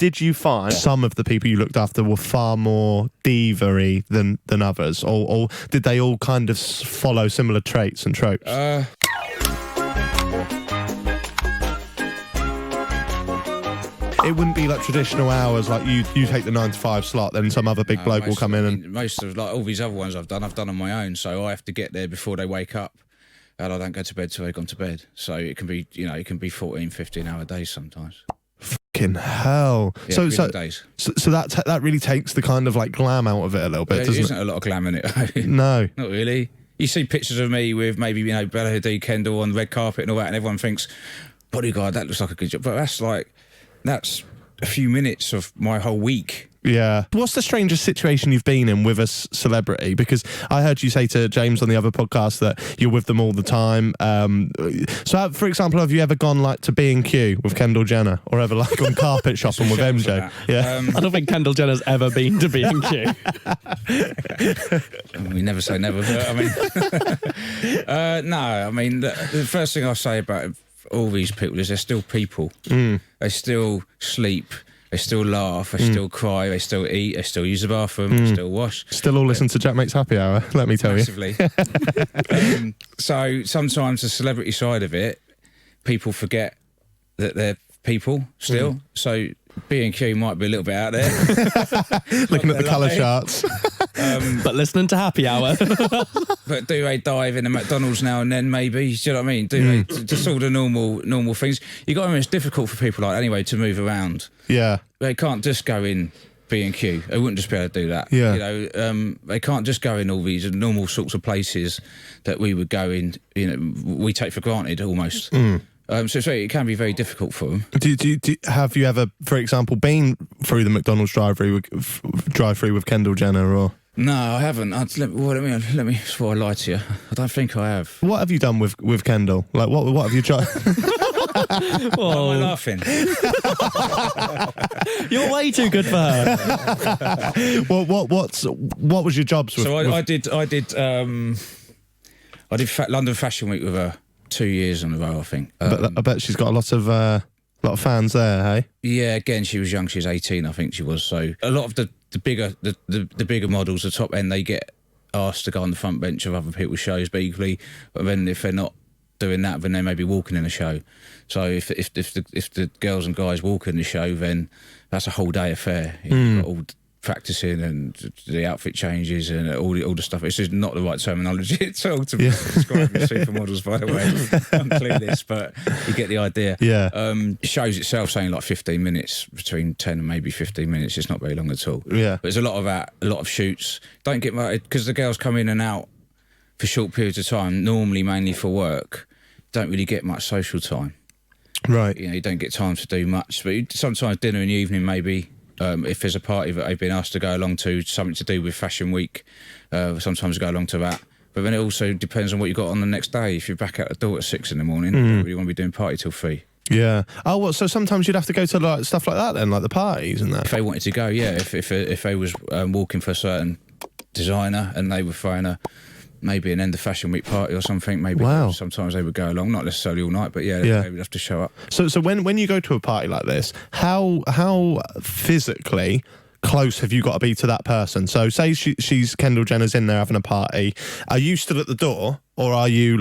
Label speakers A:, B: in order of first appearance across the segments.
A: did you find some of the people you looked after were far more diva-y than others, or did they all kind of follow similar traits and tropes? It wouldn't be like traditional hours, like you take the 9 to 5 slot, then some other big bloke will come in and...
B: Most of like all these other ones I've done on my own, so I have to get there before they wake up, and I don't go to bed till they've gone to bed. So it can be, it can be 14, 15-hour days sometimes.
A: Fucking hell!
B: Yeah,
A: so
B: days.
A: So that really takes the kind of like glam out of it a little bit, doesn't it?
B: There isn't a lot of glam in it.
A: No,
B: not really. You see pictures of me with maybe Bella Hadid, Kendal on the red carpet and all that, and everyone thinks, bodyguard, that looks like a good job. But that's a few minutes of my whole week.
A: Yeah. What's the strangest situation you've been in with a celebrity? Because I heard you say to James on the other podcast that you're with them all the time. So, for example, have you ever gone like to B&Q with Kendall Jenner, or ever like gone carpet shopping with MJ? Yeah.
C: I don't think Kendall Jenner's ever been to B&Q.
B: We never say never, but I mean, no. I mean, the first thing I say about all these people is they're still people. They still sleep. They still laugh, they still cry, they still eat, they still use the bathroom, they still wash.
A: Still all listen to Jack Mate's Happy Hour, let me tell
B: you. So sometimes the celebrity side of it, people forget that they're people still. So B&Q might be a little bit out there.
A: Looking at the colour charts.
C: But listening to Happy Hour.
B: But do they dive in a McDonald's now and then, maybe? Do you know what I mean? Do they just all the normal things? You got to remember, it's difficult for people like anyway to move around.
A: Yeah.
B: They can't just go in B&Q. They wouldn't just be able to do that.
A: Yeah.
B: They can't just go in all these normal sorts of places that we would go in, we take for granted almost. So it can be very difficult for them.
A: Have you ever, for example, been through the McDonald's drive-through with Kendall Jenner, or?
B: No, I haven't. Let me before I lie to you, I don't think I have.
A: What have you done with Kendall? Like, what have you tried?
B: Why am I laughing?
C: You're way too good for her.
A: What was your jobs with?
B: So I did London Fashion Week with her 2 years in a row, I think.
A: But I bet she's got a lot of fans there, hey?
B: Yeah, again, she was young. She was 18, I think she was. So a lot of the bigger models, the top end, they get asked to go on the front bench of other people's shows, but equally, but then if they're not doing that, then they may be walking in a show. So if the girls and guys walk in the show, then that's a whole day affair. You've got all practicing and the outfit changes and all the stuff. It's just not the right terminology at all to describe the supermodels, by the way. I'm clueless, but you get the idea.
A: Yeah.
B: It shows itself saying like 15 minutes, between 10 and maybe 15 minutes. It's not very long at all.
A: Yeah.
B: But there's a lot of that, a lot of shoots. Don't get because the girls come in and out for short periods of time, normally mainly for work. Don't really get much social time.
A: Right.
B: You don't get time to do much. But sometimes dinner in the evening, maybe. If there's a party that they've been asked to go along to, something to do with Fashion Week, sometimes go along to that. But then it also depends on what you've got on the next day. If you're back out the door at 6 in the morning, you don't really want to be doing party till 3.
A: Yeah. Oh, well, so sometimes you'd have to go to like stuff like that then, like the parties and that?
B: If they wanted to go, yeah. If they was walking for a certain designer and they were throwing maybe an end of Fashion Week party or something, maybe sometimes they would go along, not necessarily all night, but they would have to show up.
A: So when you go to a party like this, how physically close have you got to be to that person? So say she's Kendall Jenner's in there having a party. Are you still at the door, or are you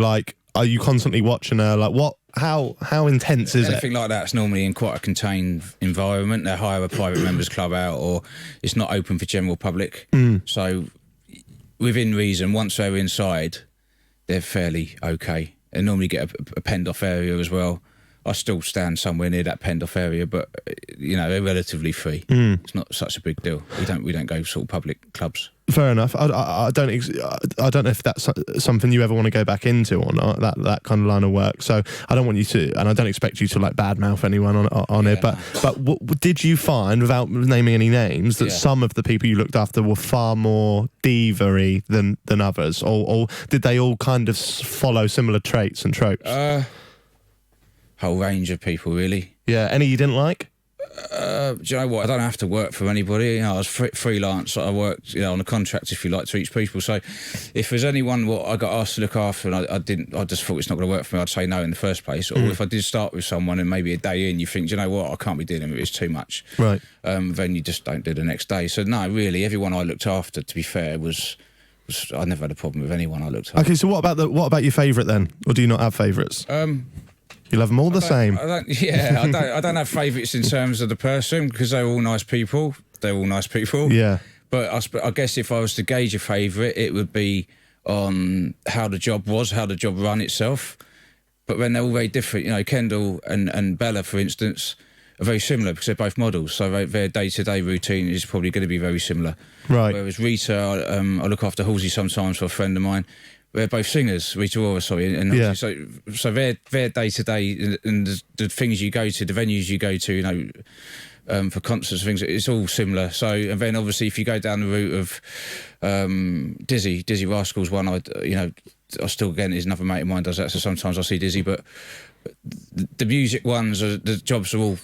A: constantly watching her? Like how intense is it?
B: Anything like that's normally in quite a contained environment. They hire a private members club out, or it's not open for general public. So within reason, once they're inside, they're fairly okay. They normally get a penned-off area as well. I still stand somewhere near that penned-off area, but they're relatively free. It's not such a big deal. We don't go sort of public clubs.
A: Fair enough. I don't know if that's something you ever want to go back into or not, that kind of line of work. So I don't want you to, and I don't expect you to like badmouth anyone on it. But did you find, without naming any names, that some of the people you looked after were far more diva-y than others, or did they all kind of follow similar traits and tropes?
B: Whole range of people, really.
A: Yeah. Any you didn't like?
B: Do you know what? I don't have to work for anybody. You know, I was freelance. I worked, on a contract, if you like, to each people. So, if there's anyone what I got asked to look after and I didn't, I just thought it's not going to work for me, I'd say no in the first place. Or if I did start with someone and maybe a day in, you think, do you know what? I can't be dealing with it. It's too much.
A: Right.
B: Then you just don't do the next day. So no, really, everyone I looked after, to be fair, was I never had a problem with anyone I looked after.
A: Okay, so what about your favourite then, or do you not have favourites? You love them all the same.
B: I don't have favourites in terms of the person because they're all nice people. They're all nice people.
A: Yeah.
B: But I guess if I was to gauge a favourite, it would be on how the job run itself. But when they're all very different, Kendal and Bella, for instance, are very similar because they're both models. So their day-to-day routine is probably going to be very similar.
A: Right.
B: Whereas Rita, I look after Halsey sometimes for a friend of mine. They're both singers, Rita Ora, sorry, and
A: yeah.
B: so their day to day and the things you go to, the venues you go to, for concerts and things, it's all similar. So, and then obviously if you go down the route of Dizzy Rascals one, I still, again, is another mate of mine does that. So sometimes I see Dizzy, but the music ones, the jobs are all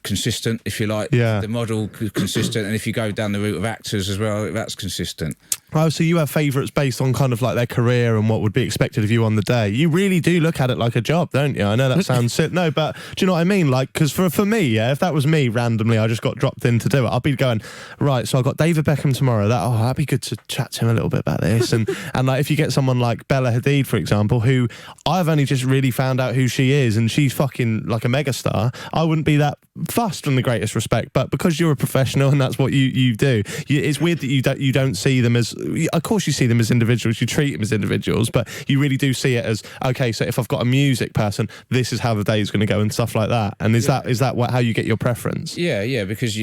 B: consistent, if you like.
A: Yeah.
B: The model consistent, and if you go down the route of actors as well, that's consistent.
A: Oh, so you have favourites based on kind of like their career and what would be expected of you on the day. You really do look at it like a job, don't you? I know that sounds silly. No, but do you know what I mean? Like, because for me, yeah, if that was me randomly, I just got dropped in to do it, I'd be going, right, so I've got David Beckham tomorrow. That'd be good to chat to him a little bit about this. And like, if you get someone like Bella Hadid, for example, who I've only just really found out who she is, and she's fucking like a megastar, I wouldn't be that fussed, from the greatest respect. But because you're a professional and that's what you do, it's weird that you don't see them as, of course you see them as individuals, you treat them as individuals, but you really do see it as, okay, so if I've got a music person, this is how the day is going to go and stuff like that. And is that how you get your preference? Yeah,
B: because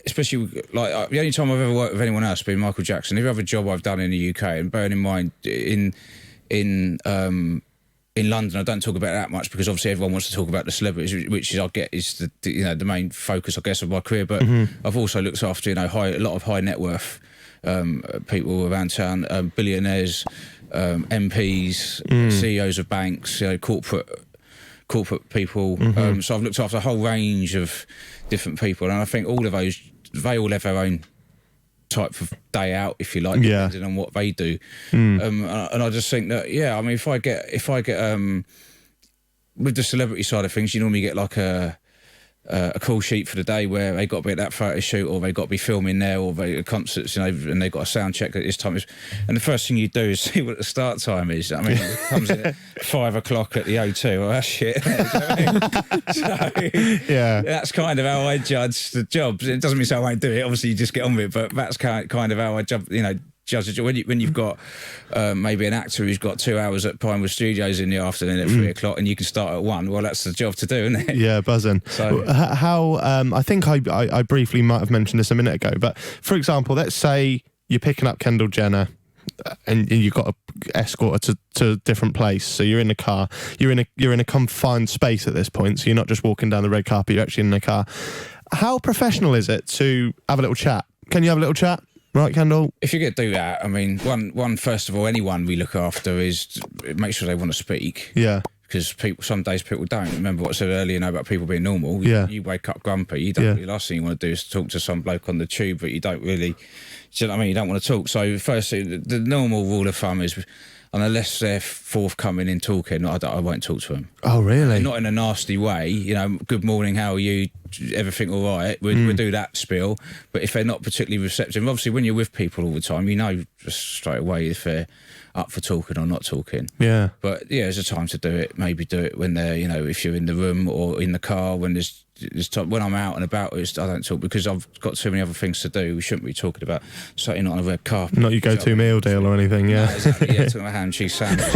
B: especially like the only time I've ever worked with anyone else has been Michael Jackson. Every other job I've done in the UK, and bearing in mind in London, I don't talk about it that much because obviously everyone wants to talk about the celebrities, which I get is the main focus, I guess, of my career. But I've also looked after a lot of high net worth people around town, billionaires, MPs, CEOs of banks, corporate people. So I've looked after a whole range of different people, and I think all of those, they all have their own type of day out, if you like, depending on what they do. And I just think that, if I get with the celebrity side of things, you normally get like a call sheet for the day where they got to be at that photo shoot, or they got to be filming there, or they at concerts, and they got a sound check at this time. And the first thing you do is see what the start time is. I mean, it comes in at 5 o'clock at the O2. Well, that's shit. So, that's kind of how I judge the jobs. It doesn't mean so I won't do it. Obviously, you just get on with it, but that's kind of how I judge it. When you've got maybe an actor who's got 2 hours at Pinewood Studios in the afternoon at 3 o'clock, and you can start at 1. Well, that's the job to do, isn't it?
A: Yeah, buzzing. So how I think I briefly might have mentioned this a minute ago, but for example, let's say you're picking up Kendall Jenner, and you've got to escort her to a different place. So you're in a car, you're in a confined space at this point. So you're not just walking down the red carpet, you're actually in a car. How professional is it to have a little chat? Can you have a little chat? Right, Kendall?
B: If you're going to do that, I mean, one first of all, anyone we look after is make sure they want to speak.
A: Yeah.
B: Because some days people don't. Remember what I said earlier about people being normal.
A: Yeah.
B: You wake up grumpy. The last thing you want to do is talk to some bloke on the tube, but you don't really, do you know what I mean? You don't want to talk. So firstly, the normal rule of thumb is, unless they're forthcoming in talking, I won't talk to them.
A: Oh, really?
B: Not in a nasty way. Good morning, how are you? Everything all right? We'll do that spiel. But if they're not particularly receptive, obviously when you're with people all the time, just straight away if they're up for talking or not talking.
A: Yeah.
B: But there's a time to do it. Maybe do it when they're, if you're in the room or in the car, when there's time. When I'm out and about, I don't talk because I've got too many other things to do. We shouldn't be talking about certainly not on a red carpet.
A: Not your go-to meal deal or anything, yeah.
B: No, exactly. Yeah, talking about ham and cheese sandwich.